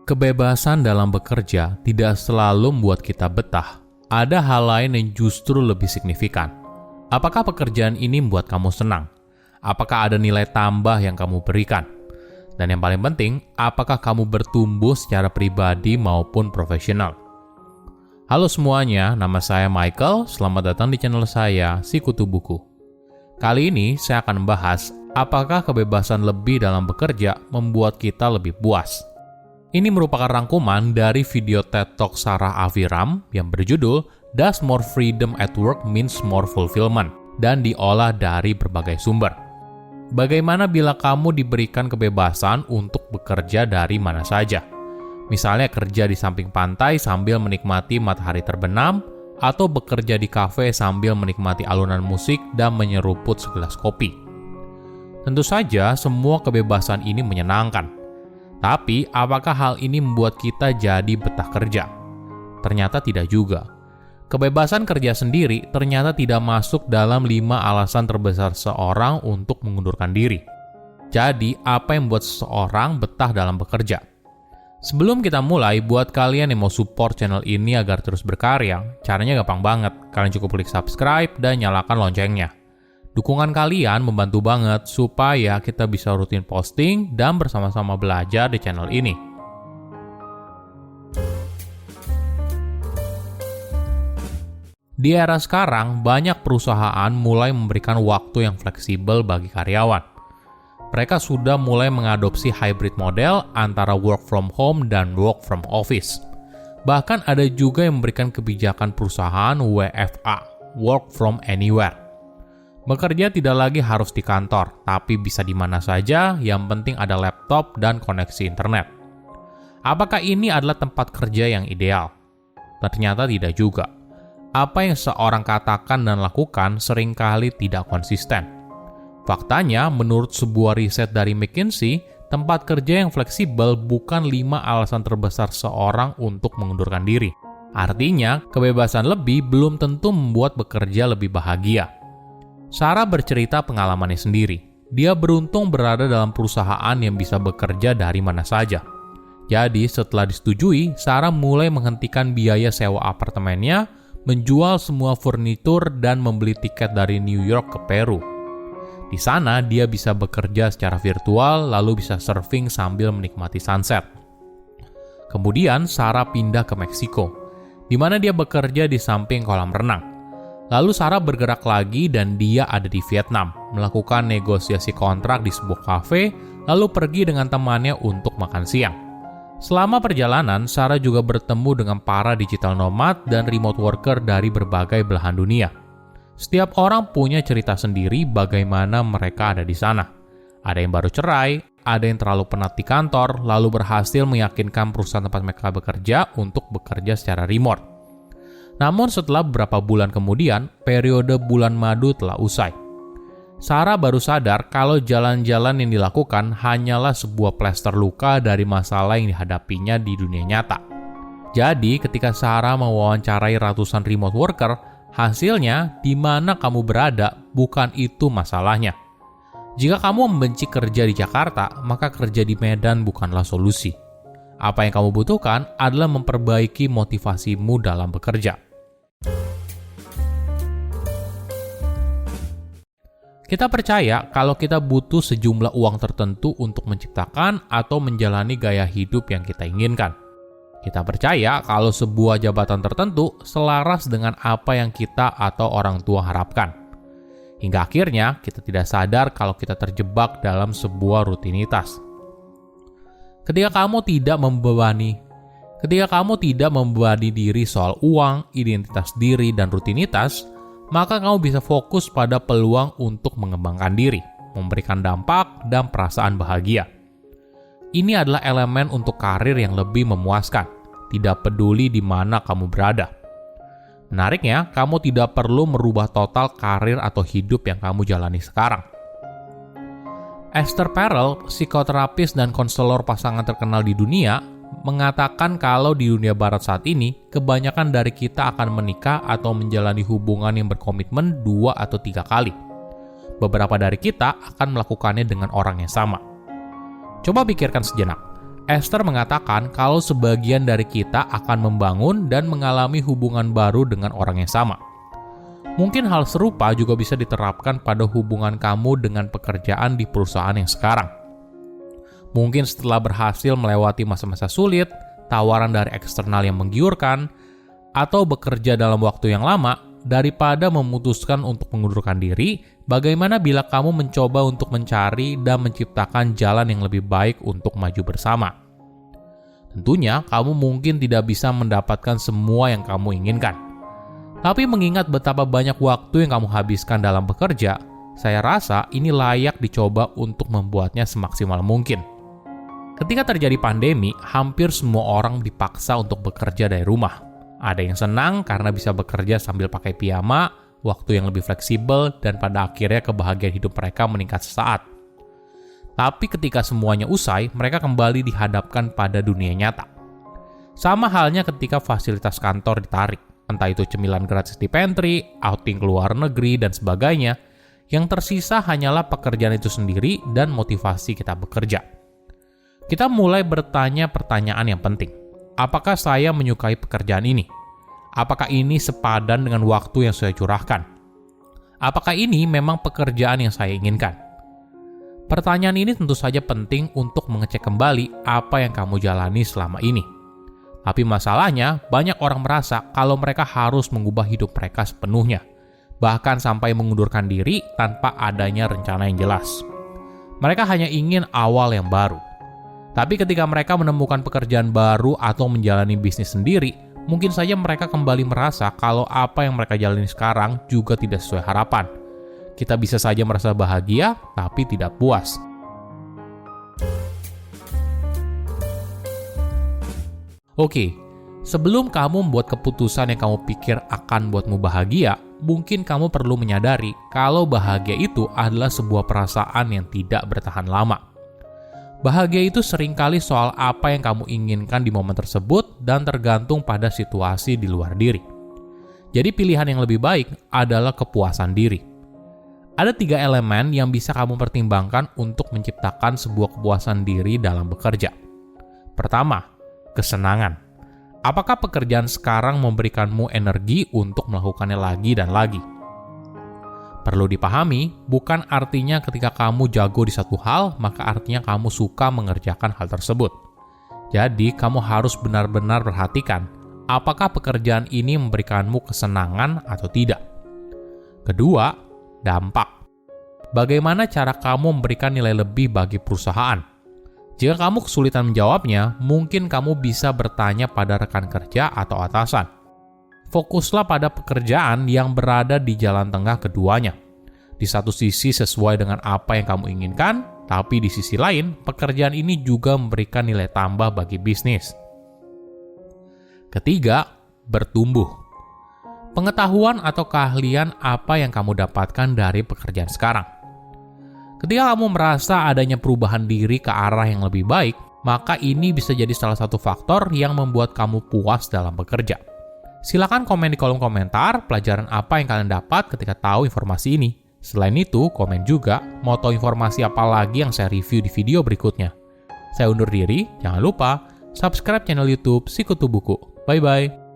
Kebebasan dalam bekerja tidak selalu membuat kita betah. Ada hal lain yang justru lebih signifikan. Apakah pekerjaan ini membuat kamu senang? Apakah ada nilai tambah yang kamu berikan? Dan yang paling penting, apakah kamu bertumbuh secara pribadi maupun profesional? Halo semuanya, nama saya Michael. Selamat datang di channel saya, Sikutu Buku. Kali ini saya akan membahas apakah kebebasan lebih dalam bekerja membuat kita lebih puas. Ini merupakan rangkuman dari video TED Talk Sarah Aviram yang berjudul Does More Freedom at Work Means More Fulfillment? Dan diolah dari berbagai sumber. Bagaimana bila kamu diberikan kebebasan untuk bekerja dari mana saja? Misalnya kerja di samping pantai sambil menikmati matahari terbenam, atau bekerja di kafe sambil menikmati alunan musik dan menyeruput segelas kopi. Tentu saja semua kebebasan ini menyenangkan. Tapi, apakah hal ini membuat kita jadi betah kerja? Ternyata tidak juga. Kebebasan kerja sendiri ternyata tidak masuk dalam 5 alasan terbesar seorang untuk mengundurkan diri. Jadi, apa yang membuat seseorang betah dalam bekerja? Sebelum kita mulai, buat kalian yang mau support channel ini agar terus berkarya, caranya gampang banget. Kalian cukup klik subscribe dan nyalakan loncengnya. Dukungan kalian membantu banget supaya kita bisa rutin posting dan bersama-sama belajar di channel ini. Di era sekarang, banyak perusahaan mulai memberikan waktu yang fleksibel bagi karyawan. Mereka sudah mulai mengadopsi hybrid model antara work from home dan work from office. Bahkan ada juga yang memberikan kebijakan perusahaan WFA, work from anywhere. Bekerja tidak lagi harus di kantor, tapi bisa di mana saja, yang penting ada laptop dan koneksi internet. Apakah ini adalah tempat kerja yang ideal? Ternyata tidak juga. Apa yang seorang katakan dan lakukan seringkali tidak konsisten. Faktanya, menurut sebuah riset dari McKinsey, tempat kerja yang fleksibel bukan 5 alasan terbesar seorang untuk mengundurkan diri. Artinya, kebebasan lebih belum tentu membuat bekerja lebih bahagia. Sarah bercerita pengalamannya sendiri. Dia beruntung berada dalam perusahaan yang bisa bekerja dari mana saja. Jadi, setelah disetujui, Sarah mulai menghentikan biaya sewa apartemennya, menjual semua furnitur, dan membeli tiket dari New York ke Peru. Di sana, dia bisa bekerja secara virtual, lalu bisa surfing sambil menikmati sunset. Kemudian, Sarah pindah ke Meksiko, di mana dia bekerja di samping kolam renang. Lalu Sarah bergerak lagi dan dia ada di Vietnam, melakukan negosiasi kontrak di sebuah kafe, lalu pergi dengan temannya untuk makan siang. Selama perjalanan, Sarah juga bertemu dengan para digital nomad dan remote worker dari berbagai belahan dunia. Setiap orang punya cerita sendiri bagaimana mereka ada di sana. Ada yang baru cerai, ada yang terlalu penat di kantor, lalu berhasil meyakinkan perusahaan tempat mereka bekerja untuk bekerja secara remote. Namun setelah beberapa bulan kemudian, periode bulan madu telah usai. Sarah baru sadar kalau jalan-jalan yang dilakukan hanyalah sebuah plester luka dari masalah yang dihadapinya di dunia nyata. Jadi, ketika Sarah mewawancarai ratusan remote worker, hasilnya di mana kamu berada bukan itu masalahnya. Jika kamu membenci kerja di Jakarta, maka kerja di Medan bukanlah solusi. Apa yang kamu butuhkan adalah memperbaiki motivasimu dalam bekerja. Kita percaya kalau kita butuh sejumlah uang tertentu untuk menciptakan atau menjalani gaya hidup yang kita inginkan. Kita percaya kalau sebuah jabatan tertentu selaras dengan apa yang kita atau orang tua harapkan. Hingga akhirnya kita tidak sadar kalau kita terjebak dalam sebuah rutinitas. Ketika kamu tidak membebani diri soal uang, identitas diri, dan rutinitas, maka kamu bisa fokus pada peluang untuk mengembangkan diri, memberikan dampak, dan perasaan bahagia. Ini adalah elemen untuk karir yang lebih memuaskan, tidak peduli di mana kamu berada. Menariknya, kamu tidak perlu merubah total karir atau hidup yang kamu jalani sekarang. Esther Perel, psikoterapis dan konselor pasangan terkenal di dunia, mengatakan kalau di dunia barat saat ini, kebanyakan dari kita akan menikah atau menjalani hubungan yang berkomitmen 2 atau 3 kali. Beberapa dari kita akan melakukannya dengan orang yang sama. Coba pikirkan sejenak. Esther mengatakan kalau sebagian dari kita akan membangun dan mengalami hubungan baru dengan orang yang sama. Mungkin hal serupa juga bisa diterapkan pada hubungan kamu dengan pekerjaan di perusahaan yang sekarang. Mungkin setelah berhasil melewati masa-masa sulit, tawaran dari eksternal yang menggiurkan, atau bekerja dalam waktu yang lama, daripada memutuskan untuk mengundurkan diri, bagaimana bila kamu mencoba untuk mencari dan menciptakan jalan yang lebih baik untuk maju bersama? Tentunya, kamu mungkin tidak bisa mendapatkan semua yang kamu inginkan. Tapi mengingat betapa banyak waktu yang kamu habiskan dalam bekerja, saya rasa ini layak dicoba untuk membuatnya semaksimal mungkin. Ketika terjadi pandemi, hampir semua orang dipaksa untuk bekerja dari rumah. Ada yang senang karena bisa bekerja sambil pakai piyama, waktu yang lebih fleksibel, dan pada akhirnya kebahagiaan hidup mereka meningkat sesaat. Tapi ketika semuanya usai, mereka kembali dihadapkan pada dunia nyata. Sama halnya ketika fasilitas kantor ditarik, entah itu cemilan gratis di pantry, outing ke luar negeri, dan sebagainya, yang tersisa hanyalah pekerjaan itu sendiri dan motivasi kita bekerja. Kita mulai bertanya pertanyaan yang penting. Apakah saya menyukai pekerjaan ini? Apakah ini sepadan dengan waktu yang saya curahkan? Apakah ini memang pekerjaan yang saya inginkan? Pertanyaan ini tentu saja penting untuk mengecek kembali apa yang kamu jalani selama ini. Tapi masalahnya, banyak orang merasa kalau mereka harus mengubah hidup mereka sepenuhnya, bahkan sampai mengundurkan diri tanpa adanya rencana yang jelas. Mereka hanya ingin awal yang baru. Tapi ketika mereka menemukan pekerjaan baru atau menjalani bisnis sendiri, mungkin saja mereka kembali merasa kalau apa yang mereka jalani sekarang juga tidak sesuai harapan. Kita bisa saja merasa bahagia, tapi tidak puas. Oke, sebelum kamu membuat keputusan yang kamu pikir akan buatmu bahagia, mungkin kamu perlu menyadari kalau bahagia itu adalah sebuah perasaan yang tidak bertahan lama. Bahagia itu seringkali soal apa yang kamu inginkan di momen tersebut dan tergantung pada situasi di luar diri. Jadi pilihan yang lebih baik adalah kepuasan diri. Ada 3 elemen yang bisa kamu pertimbangkan untuk menciptakan sebuah kepuasan diri dalam bekerja. Pertama, kesenangan. Apakah pekerjaan sekarang memberikanmu energi untuk melakukannya lagi dan lagi? Perlu dipahami, bukan artinya ketika kamu jago di satu hal, maka artinya kamu suka mengerjakan hal tersebut. Jadi, kamu harus benar-benar perhatikan, apakah pekerjaan ini memberikanmu kesenangan atau tidak. Kedua, dampak. Bagaimana cara kamu memberikan nilai lebih bagi perusahaan? Jika kamu kesulitan menjawabnya, mungkin kamu bisa bertanya pada rekan kerja atau atasan. Fokuslah pada pekerjaan yang berada di jalan tengah keduanya. Di satu sisi sesuai dengan apa yang kamu inginkan, tapi di sisi lain, pekerjaan ini juga memberikan nilai tambah bagi bisnis. Ketiga, bertumbuh. Pengetahuan atau keahlian apa yang kamu dapatkan dari pekerjaan sekarang. Ketika kamu merasa adanya perubahan diri ke arah yang lebih baik, maka ini bisa jadi salah satu faktor yang membuat kamu puas dalam bekerja. Silakan komen di kolom komentar pelajaran apa yang kalian dapat ketika tahu informasi ini. Selain itu, komen juga mau tahu informasi apa lagi yang saya review di video berikutnya. Saya undur diri, jangan lupa subscribe channel YouTube Sikutu Buku. Bye-bye.